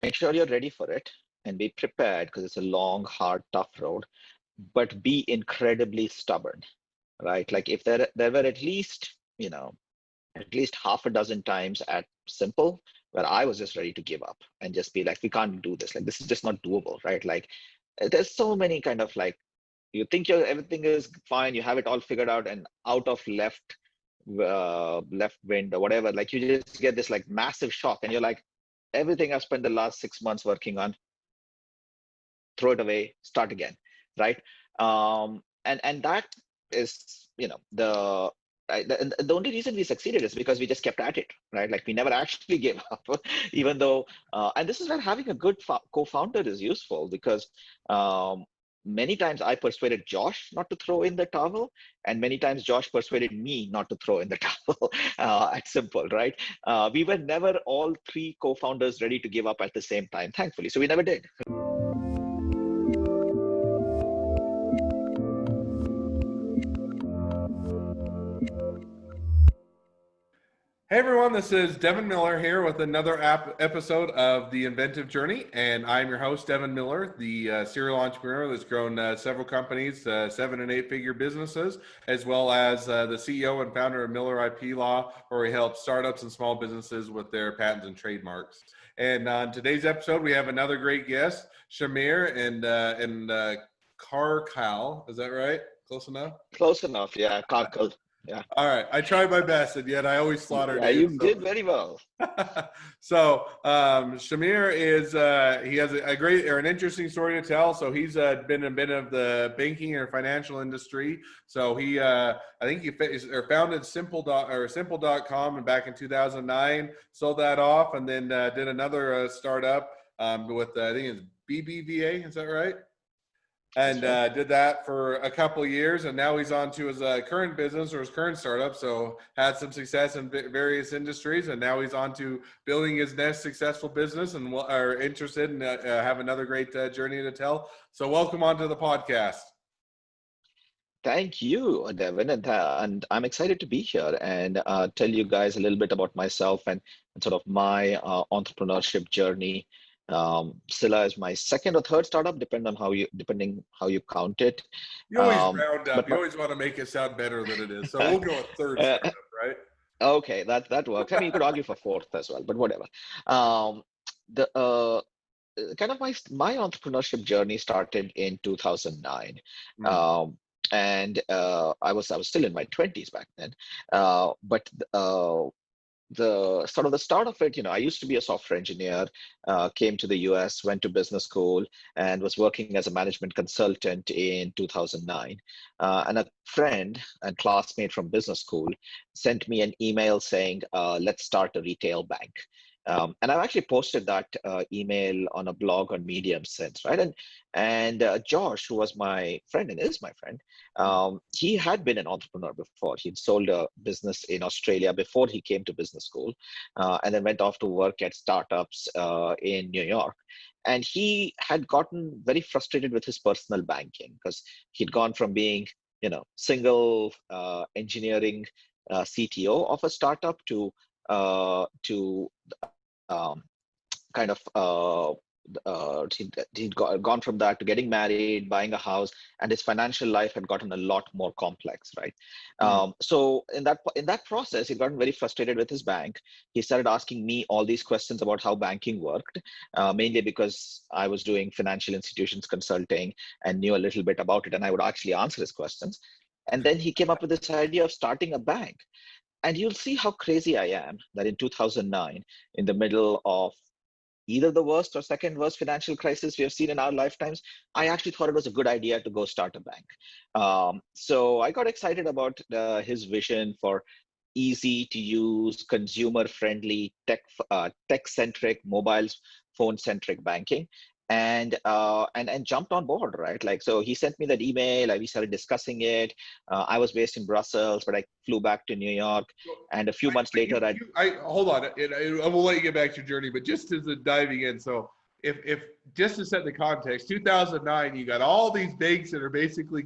make sure you're ready for it and be prepared because it's a long, hard, tough road, but be incredibly stubborn, right? Like if there were at least, at least half a dozen times at Simple where I was just ready to give up and just be like, we can't do this. Like this is just not doable, right? Like there's so many kind of like you think everything is fine, you have it all figured out, and out of left wind or whatever, like you just get this like massive shock, and you're like, everything I've spent the last 6 months working on, throw it away, start again, right? And that is, the only reason we succeeded is because we just kept at it, right? Like we never actually gave up, even though, and this is where having a good co-founder is useful because many times I persuaded Josh not to throw in the towel, and many times Josh persuaded me not to throw in the towel at Simple, right? We were never all three co-founders ready to give up at the same time, thankfully. So we never did. Hey everyone, this is Devin Miller here with another episode of The Inventive Journey, and I'm your host, Devin Miller, the serial entrepreneur that's grown several companies, 7- and 8-figure businesses, as well as the CEO and founder of Miller IP Law, where we help startups and small businesses with their patents and trademarks. And on today's episode, we have another great guest, Shamir and Karkal. Is that right? Close enough? Close enough, yeah. Karkal. Yeah. All right. I tried my best, and yet I always slaughter Yeah, names. you did very well. So Shamir is he has a great or an interesting story to tell. So he's been a bit of the banking or financial industry. So he I think he founded Simple.com and back in 2009, sold that off, and then did another startup with I think it's BBVA. Is that right? And did that for a couple of years, and now he's on to his current business or his current startup. So had some success in various industries, and now he's on to building his next successful business, and are interested in have another great journey to tell. So welcome onto the podcast. Thank you, Devin, and I'm excited to be here and tell you guys a little bit about myself and sort of my entrepreneurship journey. Scylla is my second or third startup, depending how you count it. You always round up. You But always want to make it sound better than it is. So we'll go with third startup, right? okay, that works. I mean, you could argue for fourth as well, but whatever. The kind of my entrepreneurship journey started in 2009. And I was still in my 20s back then. But the sort of the start of it, I used to be a software engineer, came to the US, went to business school, and was working as a management consultant in 2009. And a friend and classmate from business school sent me an email saying, let's start a retail bank. And I've actually posted that email on a blog on Medium since, right? And Josh, who was my friend and is my friend, he had been an entrepreneur before. He'd sold a business in Australia before he came to business school, and then went off to work at startups in New York. And he had gotten very frustrated with his personal banking because he'd gone from being, single engineering CTO of a startup to kind of he'd gone from that to getting married, buying a house, and his financial life had gotten a lot more complex, right? So in that process, he'd gotten very frustrated with his bank. He started asking me all these questions about how banking worked, mainly because I was doing financial institutions consulting and knew a little bit about it, and I would actually answer his questions. And then he came up with this idea of starting a bank. And you'll see how crazy I am that in 2009, in the middle of either the worst or second worst financial crisis we have seen in our lifetimes, I actually thought it was a good idea to go start a bank. So I got excited about his vision for easy to use, consumer friendly, tech centric, mobile phone centric banking. And jumped on board, right? Like, so he sent me that email. We started discussing it. I was based in Brussels, but I flew back to New York. And a few months later, I hold on. I will let you get back to your journey, but just as a diving in, so if just to set the context, 2009, you got all these banks that are basically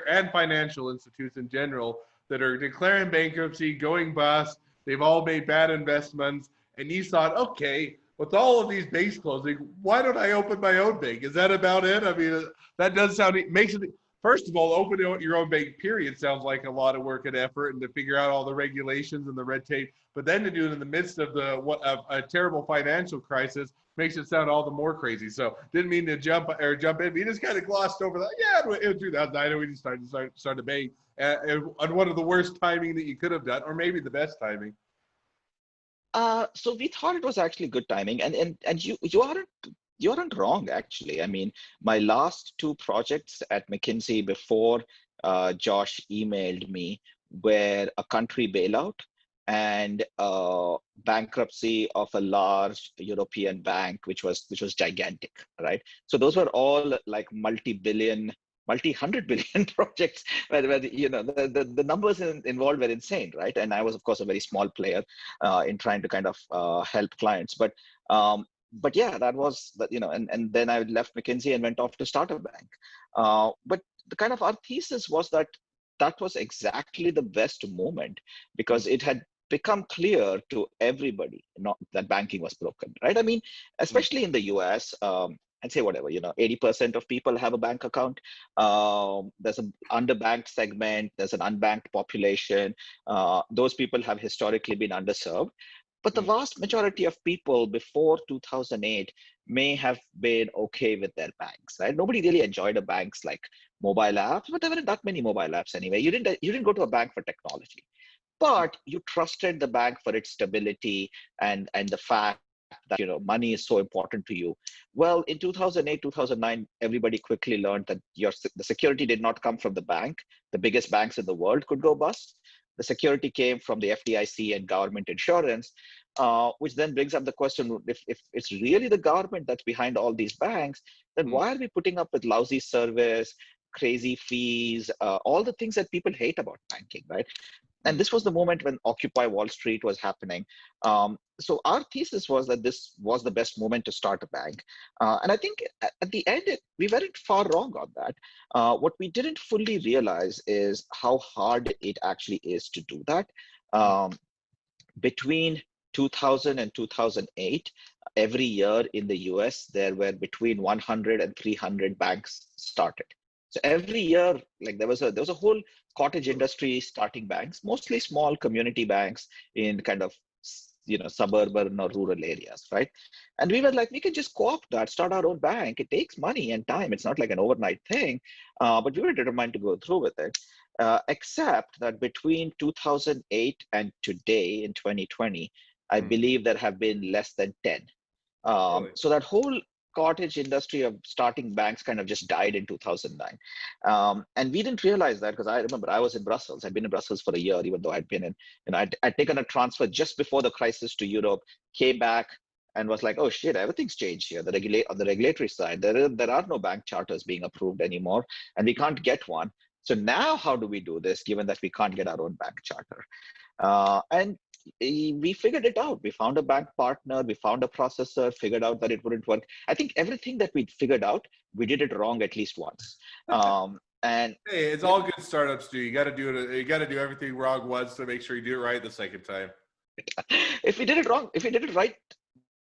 and financial institutes in general that are declaring bankruptcy, going bust. They've all made bad investments, and you thought, okay, with all of these banks closing, why don't I open my own bank? Is that about it? I mean, that does sound, makes it, first of all, open your own bank, period, sounds like a lot of work and effort, and to figure out all the regulations and the red tape. But then to do it in the midst of a terrible financial crisis makes it sound all the more crazy. So didn't mean to jump in. We just kind of glossed over that. Yeah, it was 2009. We just started a bank on one of the worst timing that you could have done, or maybe the best timing. So we thought it was actually good timing, and you aren't wrong actually. I mean, my last two projects at McKinsey before Josh emailed me were a country bailout and bankruptcy of a large European bank, which was gigantic, right? So those were all like multi-billion, multi-hundred billion projects where the numbers involved were insane, right? And I was, of course, a very small player in trying to kind of help clients. But yeah, that was and then I left McKinsey and went off to start a bank. But the kind of our thesis was that was exactly the best moment because it had become clear to everybody not that banking was broken, right? I mean, especially in the US, I'd say whatever, 80% of people have a bank account. There's an underbanked segment, there's an unbanked population. Those people have historically been underserved. But the vast majority of people before 2008 may have been okay with their banks, right? Nobody really enjoyed a bank's like mobile apps, but there weren't that many mobile apps anyway. You didn't go to a bank for technology, but you trusted the bank for its stability and the fact that money is so important to you. Well, in 2008, 2009, everybody quickly learned that the security did not come from the bank. The biggest banks in the world could go bust. The security came from the FDIC and government insurance, which then brings up the question, if it's really the government that's behind all these banks, then why are we putting up with lousy service, crazy fees, all the things that people hate about banking, right? And this was the moment when Occupy Wall Street was happening. So our thesis was that this was the best moment to start a bank. And I think at the end, we weren't far wrong on that. What we didn't fully realize is how hard it actually is to do that. Between 2000 and 2008, every year in the US, there were between 100 and 300 banks started. So every year, like there was a whole cottage industry starting banks, mostly small community banks in kind of suburban or rural areas, right? And we were like, we can just co-opt that, start our own bank. It takes money and time. It's not like an overnight thing, but we were determined to go through with it. Except that between 2008 and today in 2020, I believe there have been less than 10. Really? So that whole cottage industry of starting banks kind of just died in 2009. And we didn't realize that because I remember I was in Brussels. I'd been in Brussels for a year, even though I'd been in, I'd taken a transfer just before the crisis to Europe, came back and was like, oh shit, everything's changed here. On the regulatory side, there are no bank charters being approved anymore, and we can't get one. So now how do we do this, given that we can't get our own bank charter? And we figured it out. We found a bank partner, we found a processor, figured out that it wouldn't work. I think everything that we figured out, we did it wrong at least once. And hey, it's all good startups do. You got to do it. You got to do everything wrong once to make sure you do it right the second time. If we did it wrong, if we did it right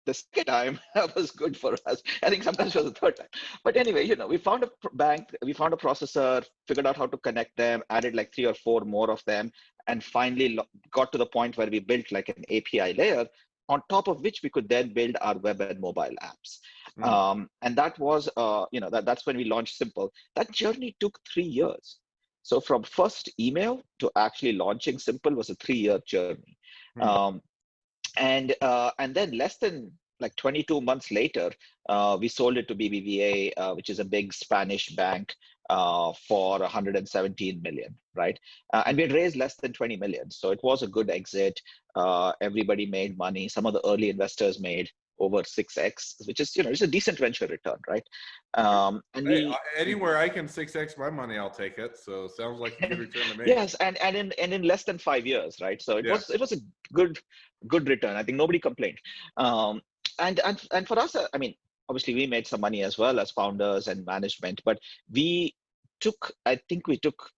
the second time, that was good for us. I think sometimes it was the third time. But anyway, we found a bank, we found a processor, figured out how to connect them, added like 3 or 4 more of them, and finally got to the point where we built like an API layer on top of which we could then build our web and mobile apps. And that was, that's when we launched Simple. That journey took 3 years. So from first email to actually launching Simple was a 3-year journey. And then less than like 22 months later, we sold it to BBVA, which is a big Spanish bank, for 117 million, right? And we had raised less than 20 million. So it was a good exit. Everybody made money. Some of the early investors made over 6x, which is, it's a decent venture return, right? And anywhere I can 6x my money, I'll take it. So sounds like a good return to me. Yes, and in less than 5 years, right? So it was a good return. I think nobody complained. And for us, I mean, obviously we made some money as well as founders and management, but I think we took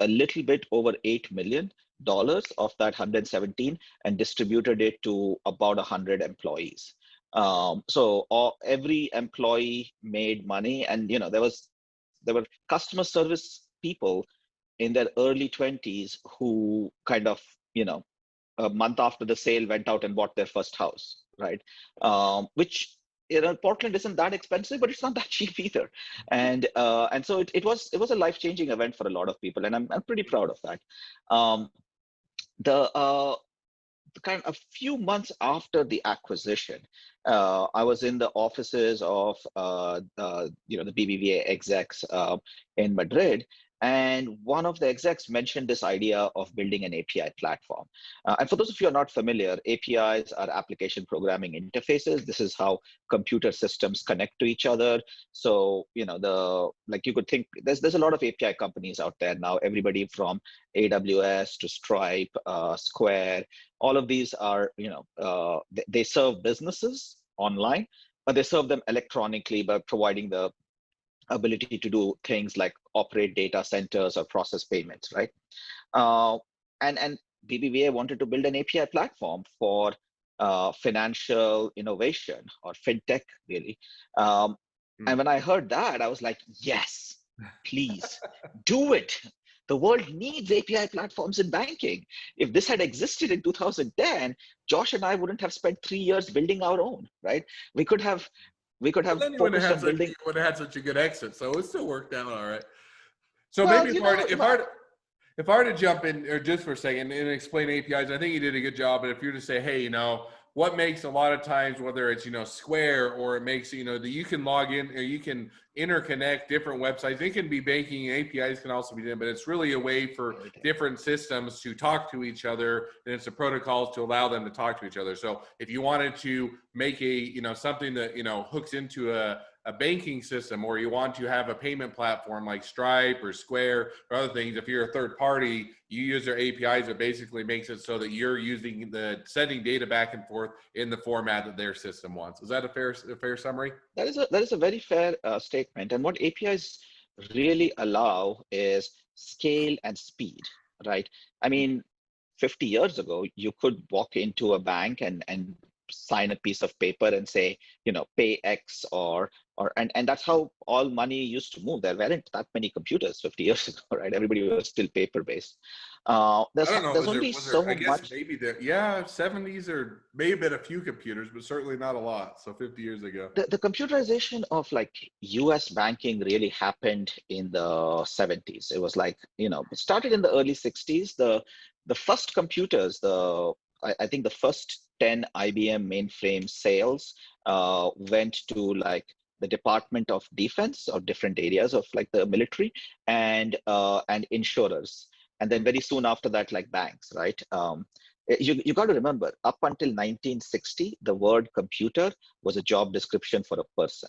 a little bit over $8 million of that 117 and distributed it to about 100 employees. Every employee made money, and there were customer service people in their early 20s who kind of, a month after the sale went out and bought their first house, right? Which, Portland isn't that expensive, but it's not that cheap either. And so it was a life-changing event for a lot of people, and I'm pretty proud of that. Um, the kind of a few months after the acquisition, I was in the offices of the BBVA execs in Madrid, and one of the execs mentioned this idea of building an API platform. And for those of you who are not familiar, APIs are application programming interfaces. This is how computer systems connect to each other. So, you could think there's a lot of API companies out there now. Everybody from AWS to Stripe, Square. All of these are, they serve businesses online, but they serve them electronically by providing the ability to do things like operate data centers or process payments, right? And BBVA wanted to build an API platform for financial innovation, or fintech, really. And when I heard that, I was like, yes, please do it. The world needs API platforms in banking. If this had existed in 2010, Josh and I wouldn't have spent 3 years building our own, right? We could have Well, then you wouldn't focused have on building. you would have had such a good exit, so it still worked out all right. So Well, maybe if I were to jump in or just for a second and explain APIs, I think you did a good job. But if you're to say, hey, what makes a lot of times, whether it's, Square, or it makes, that you can log in or you can interconnect different websites. It can be banking, APIs can also be done, but it's really a way for different systems to talk to each other. And it's the protocols to allow them to talk to each other. So if you wanted to make something that, hooks into a banking system, or you want to have a payment platform like Stripe or Square or other things, if you're a third party, you use their APIs. It basically makes it so that you're sending data back and forth in the format that their system wants. Is that a fair summary? That is a very fair statement. And what APIs really allow is scale and speed, right? I mean, 50 years ago, you could walk into a bank and sign a piece of paper and say, pay X, and that's how all money used to move. There weren't that many computers 50 years ago, right? Everybody was still paper-based. I don't know. There's only Was there, so I guess much. maybe 70s, or maybe been a few computers, but certainly not a lot. So 50 years ago. The computerization of US banking really happened in the 70s. It was it started in the early 60s. The first computers, I think the first 10 IBM mainframe sales went to the Department of Defense, or different areas of the military, and insurers. And then very soon after that, banks, right? You got to remember, up until 1960, the word computer was a job description for a person.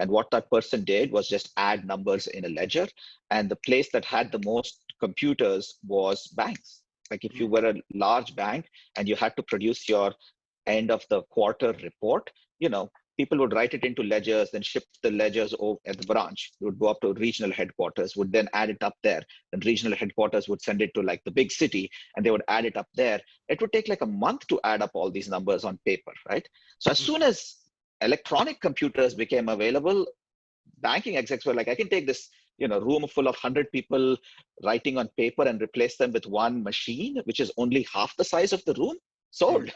And what that person did was just add numbers in a ledger. And the place that had the most computers was banks. Like if you were a large bank and you had to produce your end of the quarter report, people would write it into ledgers, then ship the ledgers over at the branch. It would go up to regional headquarters, would then add it up there. Then regional headquarters would send it to the big city, and they would add it up there. It would take a month to add up all these numbers on paper, right? So as soon as electronic computers became available, banking execs were like, I can take this room full of 100 people writing on paper and replace them with one machine, which is only half the size of the room. Sold.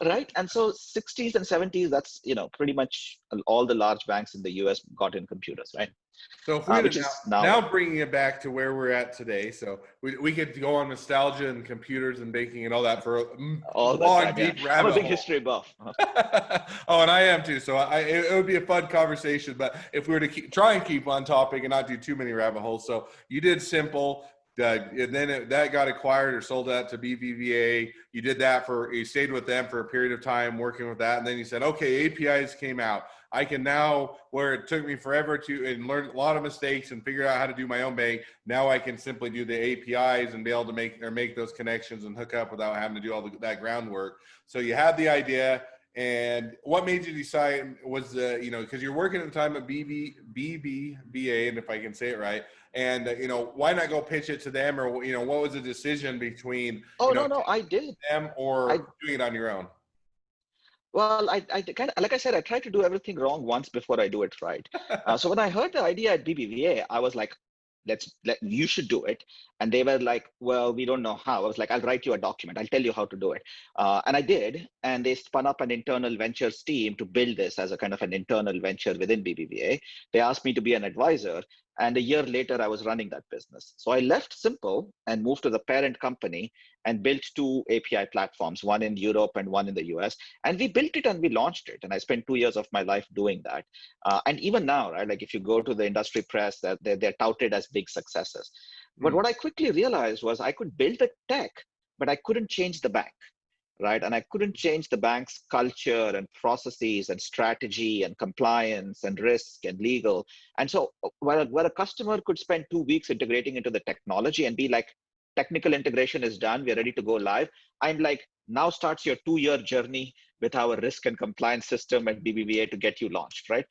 Right? And so 60s and 70s, that's pretty much all the large banks in the US got in computers, right? So if we Which is now bringing it back to where we're at today, so we could go on nostalgia and computers and baking and all that for a long, deep rabbit hole. I'm a big history buff. Oh, and I am too. So it would be a fun conversation. But if we were to try and keep on topic and not do too many rabbit holes, so you did Simple. And then that got acquired or sold out to BBVA. You stayed with them for a period of time working with that. And then you said, okay, APIs came out. I can now, where it took me forever and learn a lot of mistakes and figure out how to do my own bank. Now I can simply do the APIs and be able to make those connections and hook up without having to do all that groundwork. So you had the idea. And what made you decide was, because you're working at the time at BBVA, and if I can say it right, and, why not go pitch it to them? Or, what was the decision between, no, I did. Them or doing it on your own? Well, I kind of, like I said, I try to do everything wrong once before I do it right. So when I heard the idea at BBVA, I was like, you should do it. And they were like, well, we don't know how. I was like, I'll write you a document. I'll tell you how to do it. And I did. And they spun up an internal ventures team to build this as a kind of an internal venture within BBVA. They asked me to be an advisor. And a year later, I was running that business. So I left Simple and moved to the parent company and built two API platforms, one in Europe and one in the US. And we built it and we launched it. And I spent 2 years of my life doing that. And even now, right, like if you go to the industry press, that they're touted as big successes. But what I quickly realized was I could build the tech, but I couldn't change the bank, right? And I couldn't change the bank's culture and processes and strategy and compliance and risk and legal. And so where a customer could spend 2 weeks integrating into the technology and be like, technical integration is done, we're ready to go live. I'm like, now starts your 2-year journey with our risk and compliance system at BBVA to get you launched, right?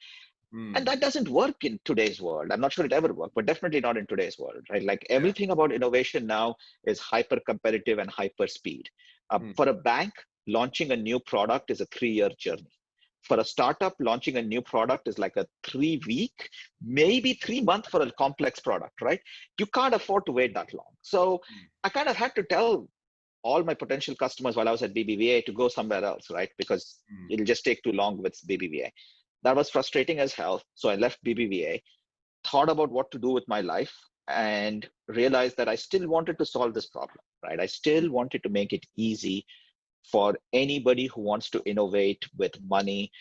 And that doesn't work in today's world. I'm not sure it ever worked, but definitely not in today's world, right? Like everything about innovation now is hyper competitive and hyper speed. For a bank, launching a new product is a 3-year journey. For a startup, launching a new product is like a 3-week, maybe 3 month for a complex product, right? You can't afford to wait that long. So I kind of had to tell all my potential customers while I was at BBVA to go somewhere else, right? Because it'll just take too long with BBVA. That was frustrating as hell. So I left BBVA, thought about what to do with my life, and realized that I still wanted to solve this problem, right? I still wanted to make it easy for anybody who wants to innovate with money,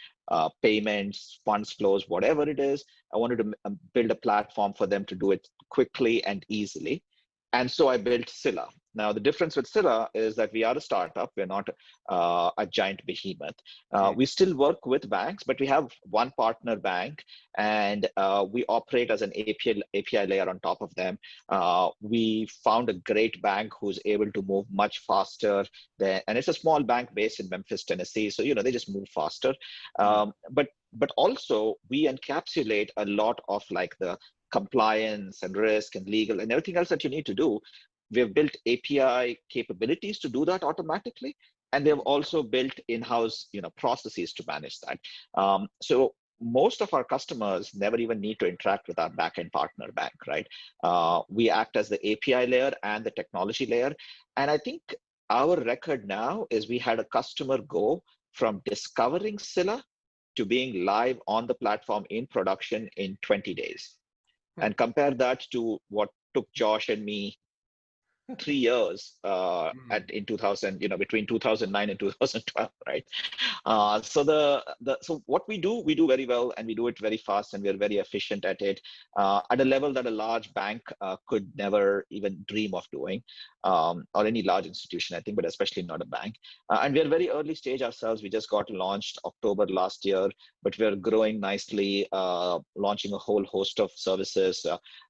payments, funds flows, whatever it is. I wanted to build a platform for them to do it quickly and easily. And so I built Scylla. Now, the difference with Scylla is that we are a startup. We're not a giant behemoth. We still work with banks, but we have one partner bank, and we operate as an API layer on top of them. We found a great bank who's able to move much faster and it's a small bank based in Memphis, Tennessee. So, they just move faster. But also we encapsulate a lot of like the compliance and risk and legal and everything else that you need to do. We've built API capabilities to do that automatically, and they've also built in-house, processes to manage that. So most of our customers never even need to interact with our backend partner bank, right? We act as the API layer and the technology layer, and I think our record now is we had a customer go from discovering Scylla to being live on the platform in production in 20 days. And compare that to what took Josh and me 3 years in 2000, between 2009 and 2012, right? So what we do very well, and we do it very fast, and we're very efficient at it, at a level that a large bank could never even dream of doing, or any large institution, I think, but especially not a bank. And we're very early stage ourselves. We just got launched October last year, but we're growing nicely, launching a whole host of services.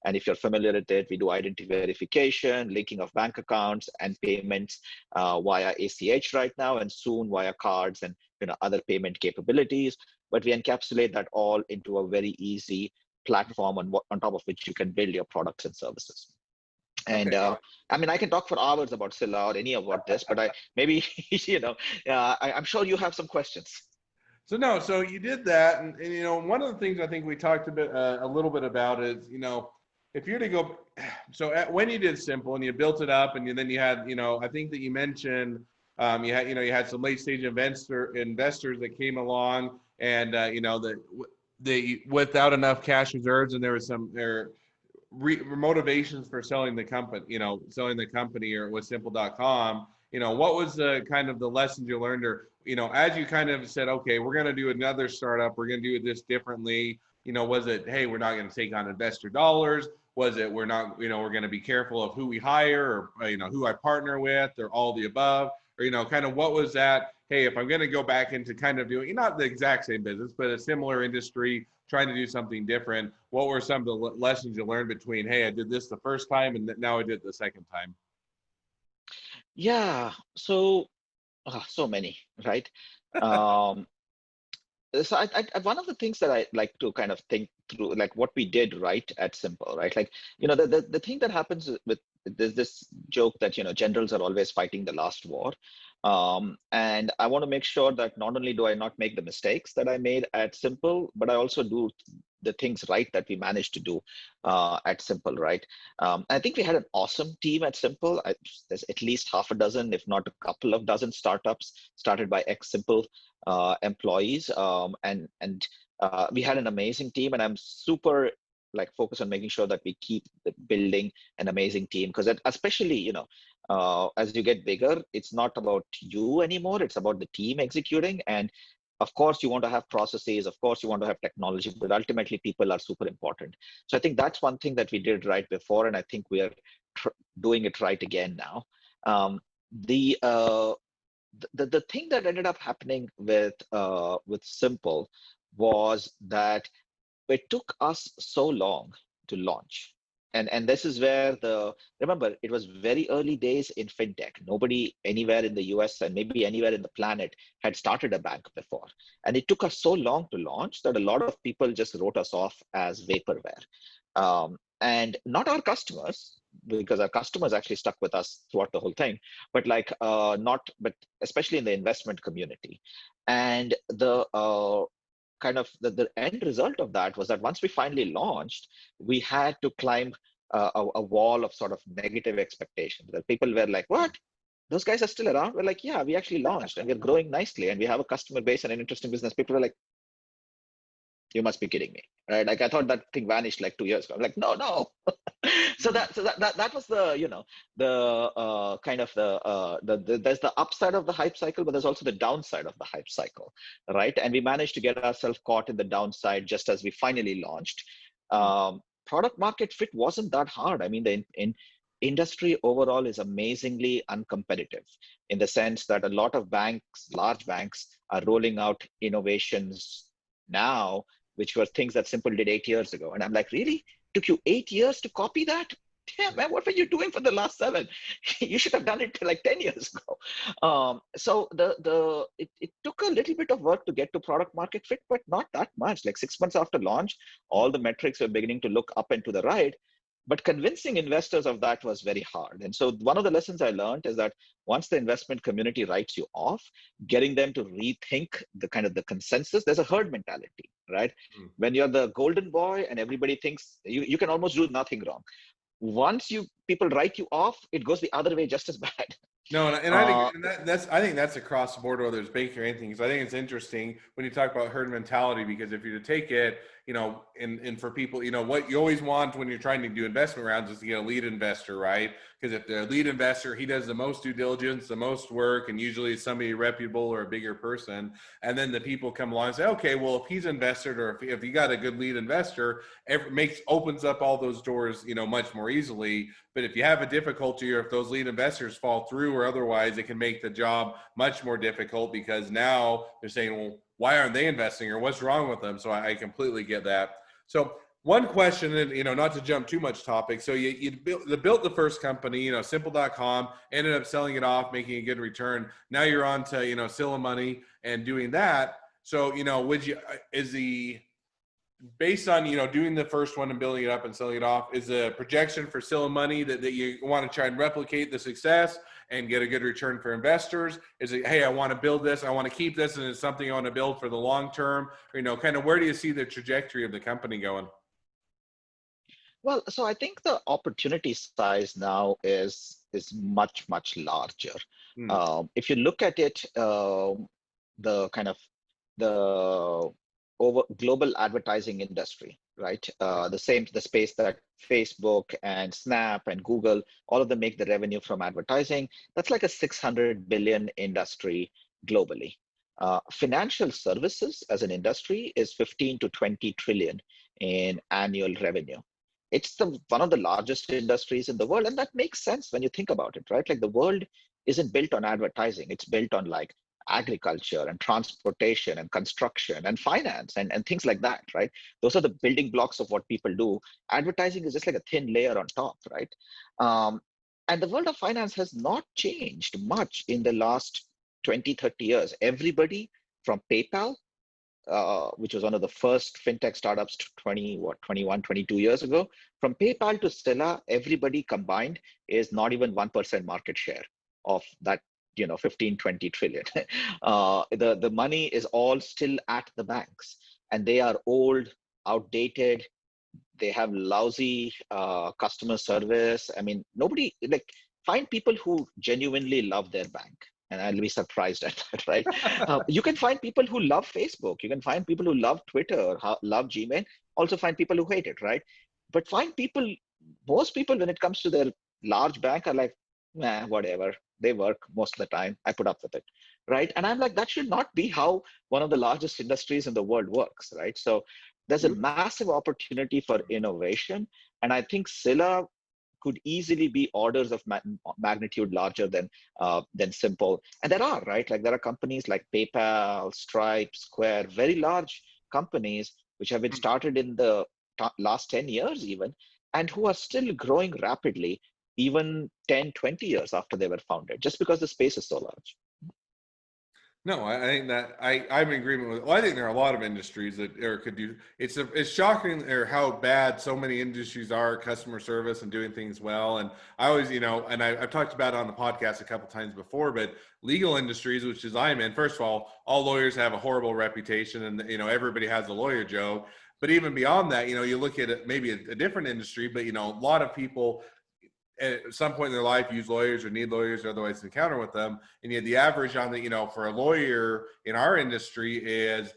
And if you're familiar with it, we do identity verification, linking of bank accounts and payments via ACH right now, and soon via cards and other payment capabilities. But we encapsulate that all into a very easy platform on top of which you can build your products and services. And I mean, I can talk for hours about Scylla or any about this, but I'm sure you have some questions. So you did that, and one of the things I think we talked a little bit about is, if you're to go, when you did Simple and you built it up, and then you had, I think that you mentioned you had some late stage investors that came along, and they without enough cash reserves, and there was some motivations for selling the company, or with Simple.com. What was the kind of the lessons you learned, or as you kind of said, okay, we're going to do another startup, we're going to do this differently. Was it, hey, we're not going to take on investor dollars? Was it, we're not, we're going to be careful of who we hire, or who I partner with, or all the above, or kind of what was that? Hey, if I'm going to go back into kind of doing not the exact same business, but a similar industry, trying to do something different, what were some of the lessons you learned between, hey, I did this the first time and now I did it the second time? Yeah, so many, right? So one of the things that I like to kind of think through, like what we did right at Simple, right? Like, the thing that happens with there's this joke that, generals are always fighting the last war. And I want to make sure that not only do I not make the mistakes that I made at Simple, but I also do the things right that we managed to do at Simple, right? I think we had an awesome team at Simple. There's at least half a dozen, if not a couple of dozen startups started by ex-Simple employees. And we had an amazing team, and I'm super like focused on making sure that we keep building an amazing team, because especially, as you get bigger, it's not about you anymore. It's about the team executing. And of course, you want to have processes. Of course, you want to have technology, but ultimately, people are super important. So I think that's one thing that we did right before, and I think we are doing it right again now. Um, the, uh, the thing that ended up happening with Simple was that it took us so long to launch. And this is where remember, it was very early days in fintech. Nobody anywhere in the US and maybe anywhere in the planet had started a bank before. And it took us so long to launch that a lot of people just wrote us off as vaporware. And not our customers, because our customers actually stuck with us throughout the whole thing, but but especially in the investment community. And the end result of that was that once we finally launched, we had to climb a wall of sort of negative expectations. That people were like, "What? Those guys are still around?" We're like, "Yeah, we actually launched and we're growing nicely and we have a customer base and an interesting business." People were like, "You must be kidding me, right?" Like I thought that thing vanished like 2 years ago. I'm like, "No, no." So that was the kind of there's the upside of the hype cycle, but there's also the downside of the hype cycle, right? And we managed to get ourselves caught in the downside just as we finally launched. Product market fit wasn't that hard. I mean, in industry overall is amazingly uncompetitive in the sense that a lot of banks, large banks, are rolling out innovations now, which were things that Simple did 8 years ago. And I'm like, really? Took you 8 years to copy that? Damn, man, what were you doing for the last 7? You should have done it like 10 years ago. So it took a little bit of work to get to product market fit, but not that much. Like 6 months after launch, all the metrics were beginning to look up and to the right. But convincing investors of that was very hard. And so one of the lessons I learned is that once the investment community writes you off, getting them to rethink the kind of the consensus, there's a herd mentality, right? When you're the golden boy and everybody thinks you can almost do nothing wrong. Once people write you off, it goes the other way just as bad. No, and I think that's across the board, whether it's baking or anything. Because I think it's interesting when you talk about herd mentality. Because if you take it, and for people, what you always want when you're trying to do investment rounds is to get a lead investor, right? Because if the lead investor, he does the most due diligence, the most work, and usually it's somebody reputable or a bigger person. And then the people come along and say, okay, well, if he's invested or if you got a good lead investor, opens up all those doors, much more easily. But if you have a difficulty or if those lead investors fall through or otherwise, it can make the job much more difficult because now they're saying, well, why aren't they investing or what's wrong with them? So I completely get that. So one question, and not to jump too much topic. So you built the first company, simple.com, ended up selling it off, making a good return. Now you're on to, Silla Money and doing that. So, based on doing the first one and building it up and selling it off, is a projection for Silla Money that you want to try and replicate the success and get a good return for investors? Is it, hey, I want to build this, I want to keep this, and it's something I want to build for the long term? Or, kind of where do you see the trajectory of the company going? Well, so I think the opportunity size now is much, much larger. If you look at it, the kind of the over global advertising industry, right? The space that Facebook and Snap and Google, all of them make the revenue from advertising. That's like a 600 billion industry globally. Financial services as an industry is 15 to 20 trillion in annual revenue. It's one of the largest industries in the world, and that makes sense when you think about it, right? Like the world isn't built on advertising; it's built on like agriculture and transportation and construction and finance and things like that, right? Those are the building blocks of what people do. Advertising is just like a thin layer on top, right? And the world of finance has not changed much in the last 20, 30 years. Everybody from PayPal, which was one of the first fintech startups 21, 22 years ago, from PayPal to Stella, everybody combined is not even 1% market share of that 15, 20 trillion. The money is all still at the banks, and they are old, outdated. They have lousy customer service. I mean, nobody like find people who genuinely love their bank, and I'll be surprised at that, right? You can find people who love Facebook. You can find people who love Twitter, love Gmail. Also find people who hate it, right? But find people, most people, when it comes to their large bank, are like, nah, whatever. They work most of the time. I put up with it, right? And I'm like, that should not be how one of the largest industries in the world works, right? So there's a massive opportunity for innovation, and I think Scylla could easily be orders of magnitude larger than Simple. And there are, right? Like there are companies like PayPal, Stripe, Square, very large companies which have been started in the last 10 years even, and who are still growing rapidly, even 10, 20 years after they were founded, just because the space is so large. No, I think that I'm in agreement with. Well, I think there are a lot of industries that could do. It's shocking how bad so many industries are at customer service and doing things well. And I always, and I've talked about it on the podcast a couple times before, but legal industries, which is I'm in. First of all lawyers have a horrible reputation, and everybody has a lawyer joke. But even beyond that, you look at it, maybe a different industry, but a lot of people at some point in their life use lawyers or need lawyers or otherwise encounter with them. And yet the average on the, for a lawyer in our industry is,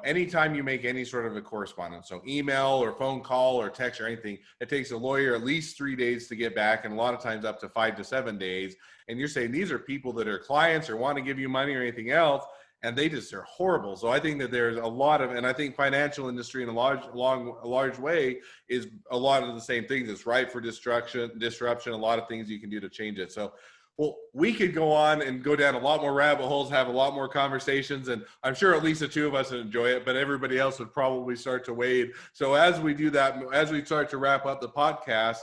anytime you make any sort of a correspondence, so email or phone call or text or anything, it takes a lawyer at least 3 days to get back, and a lot of times up to 5 to 7 days. And you're saying these are people that are clients or want to give you money or anything else, and they're horrible. So I think that there's a lot of, and I think financial industry in a large way is a lot of the same things. It's ripe for disruption, a lot of things you can do to change it. So, well, we could go on and go down a lot more rabbit holes, have a lot more conversations, and I'm sure at least the two of us would enjoy it, but everybody else would probably start to wade. So as we do that, as we start to wrap up the podcast,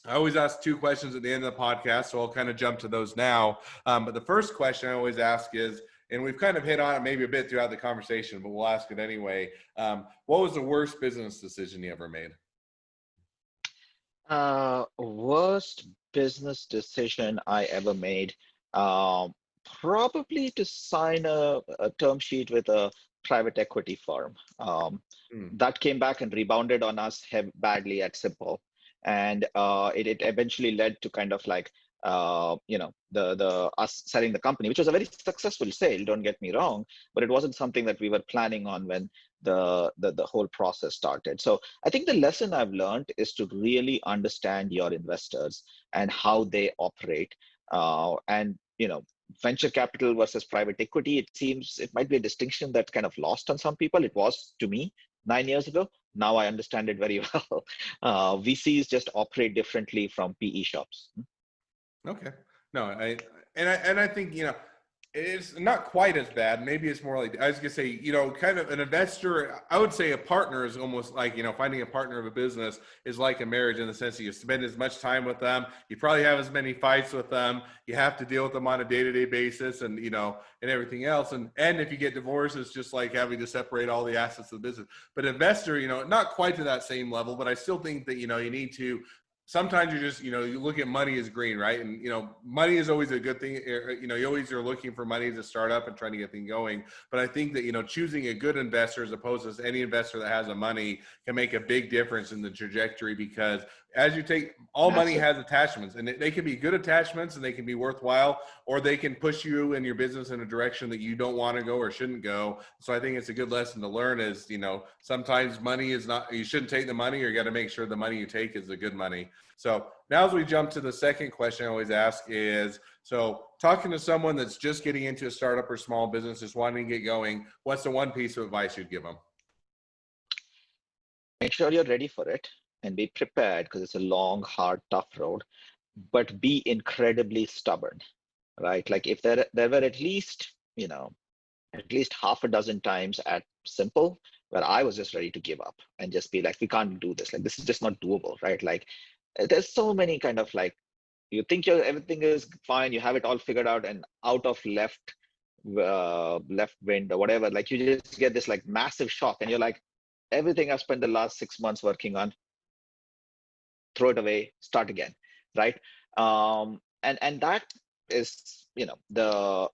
I always ask 2 questions at the end of the podcast, so I'll kind of jump to those now. But the first question I always ask is, and we've kind of hit on it maybe a bit throughout the conversation, but we'll ask it anyway. What was the worst business decision you ever made? Worst business decision I ever made, probably to sign a term sheet with a private equity firm. That came back and rebounded on us badly at Simple. And it eventually led to kind of like the us selling the company, which was a very successful sale, don't get me wrong, but it wasn't something that we were planning on when the whole process started. So I think the lesson I've learned is to really understand your investors and how they operate. And venture capital versus private equity, it seems it might be a distinction that kind of lost on some people. It was to me 9 years ago. Now I understand it very well. VCs just operate differently from PE shops. Okay. No, I think, it's not quite as bad. Maybe it's more like, I was gonna say, kind of an investor. I would say a partner is almost like, finding a partner of a business is like a marriage in the sense that you spend as much time with them. You probably have as many fights with them. You have to deal with them on a day-to-day basis, and and everything else. And if you get divorced, it's just like having to separate all the assets of the business. But investor, not quite to that same level, but I still think that, you need to. Sometimes you just, you look at money as green, right? And, money is always a good thing. You always are looking for money to start up and trying to get things going. But I think that, choosing a good investor as opposed to any investor that has the money can make a big difference in the trajectory, because as you take, all money has attachments, and they can be good attachments and they can be worthwhile, or they can push you and your business in a direction that you don't want to go or shouldn't go. So I think it's a good lesson to learn is, sometimes money is not, you shouldn't take the money, or you got to make sure the money you take is the good money. So now as we jump to the second question I always ask is, so talking to someone that's just getting into a startup or small business, just wanting to get going, what's the one piece of advice you'd give them? Make sure you're ready for it and be prepared, because it's a long, hard, tough road, but be incredibly stubborn, right? Like if there were at least half a dozen times at Simple where I was just ready to give up and just be like, we can't do this. Like, this is just not doable, right? Like there's so many kind of like, you think everything is fine, you have it all figured out, and out of left wind or whatever, like you just get this like massive shock, and you're like, everything I've spent the last 6 months working on, throw it away, start again, right? And that is, the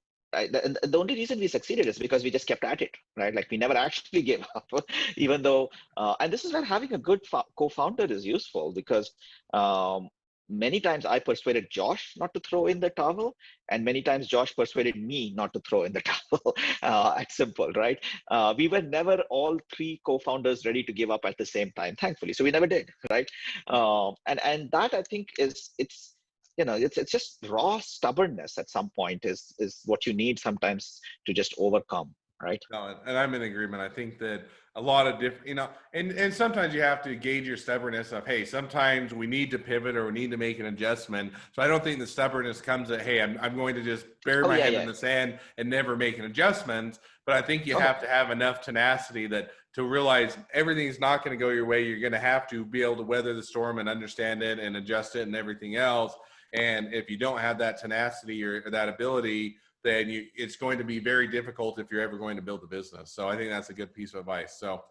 only reason we succeeded is because we just kept at it, right? Like we never actually gave up, even though, and this is where having a good co-founder is useful, because many times I persuaded Josh not to throw in the towel, and many times Josh persuaded me not to throw in the towel. At Simple, right? We were never all three co-founders ready to give up at the same time, thankfully. So we never did, right? And that, I think, it's just raw stubbornness at some point is what you need sometimes to just overcome, right? No, and I'm in agreement. I think that a lot of different, and sometimes you have to gauge your stubbornness of, hey, sometimes we need to pivot or we need to make an adjustment. So I don't think the stubbornness comes at, hey, I'm going to just bury my head in the sand and never make an adjustment. But I think you have to have enough tenacity to realize everything's not going to go your way. You're going to have to be able to weather the storm and understand it and adjust it and everything else. And if you don't have that tenacity or that ability, then it's going to be very difficult if you're ever going to build a business. So I think that's a good piece of advice. So,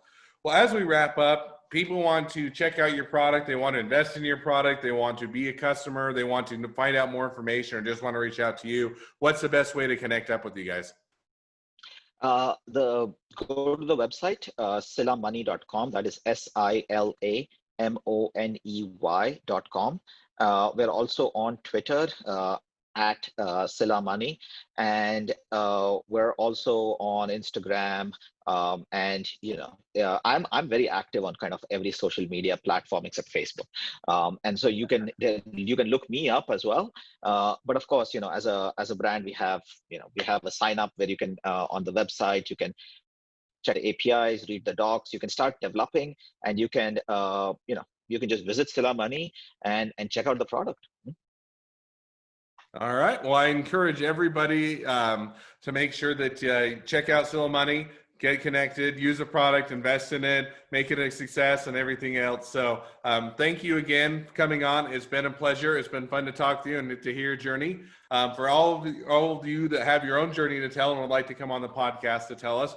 well, as we wrap up, people want to check out your product. They want to invest in your product. They want to be a customer. They want to find out more information or just want to reach out to you. What's the best way to connect up with you guys? Go to the website, silamoney.com. That is SILAMONEY.com. We're also on Twitter at Sila Money, and we're also on Instagram. And I'm very active on kind of every social media platform except Facebook. And so you can look me up as well. But of course, as a brand, we have a sign up where you can on the website you can check the APIs, read the docs, you can start developing, and you can just visit Sila Money and check out the product. All right. Well, I encourage everybody to make sure that check out Sila Money, get connected, use a product, invest in it, make it a success, and everything else. So thank you again for coming on. It's been a pleasure. It's been fun to talk to you and to hear your journey. For all of you that have your own journey to tell and would like to come on the podcast to tell us,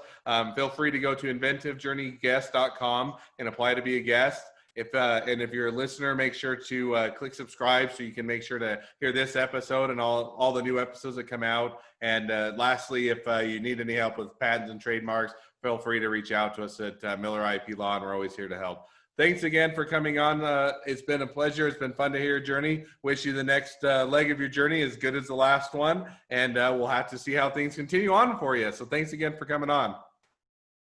feel free to go to inventivejourneyguest.com and apply to be a guest. If you're a listener, make sure to click subscribe so you can make sure to hear this episode and all the new episodes that come out. And lastly, if you need any help with patents and trademarks, feel free to reach out to us at Miller IP Law, and we're always here to help. Thanks again for coming on. It's been a pleasure. It's been fun to hear your journey. Wish you the next leg of your journey as good as the last one. And we'll have to see how things continue on for you. So thanks again for coming on.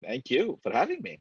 Thank you for having me.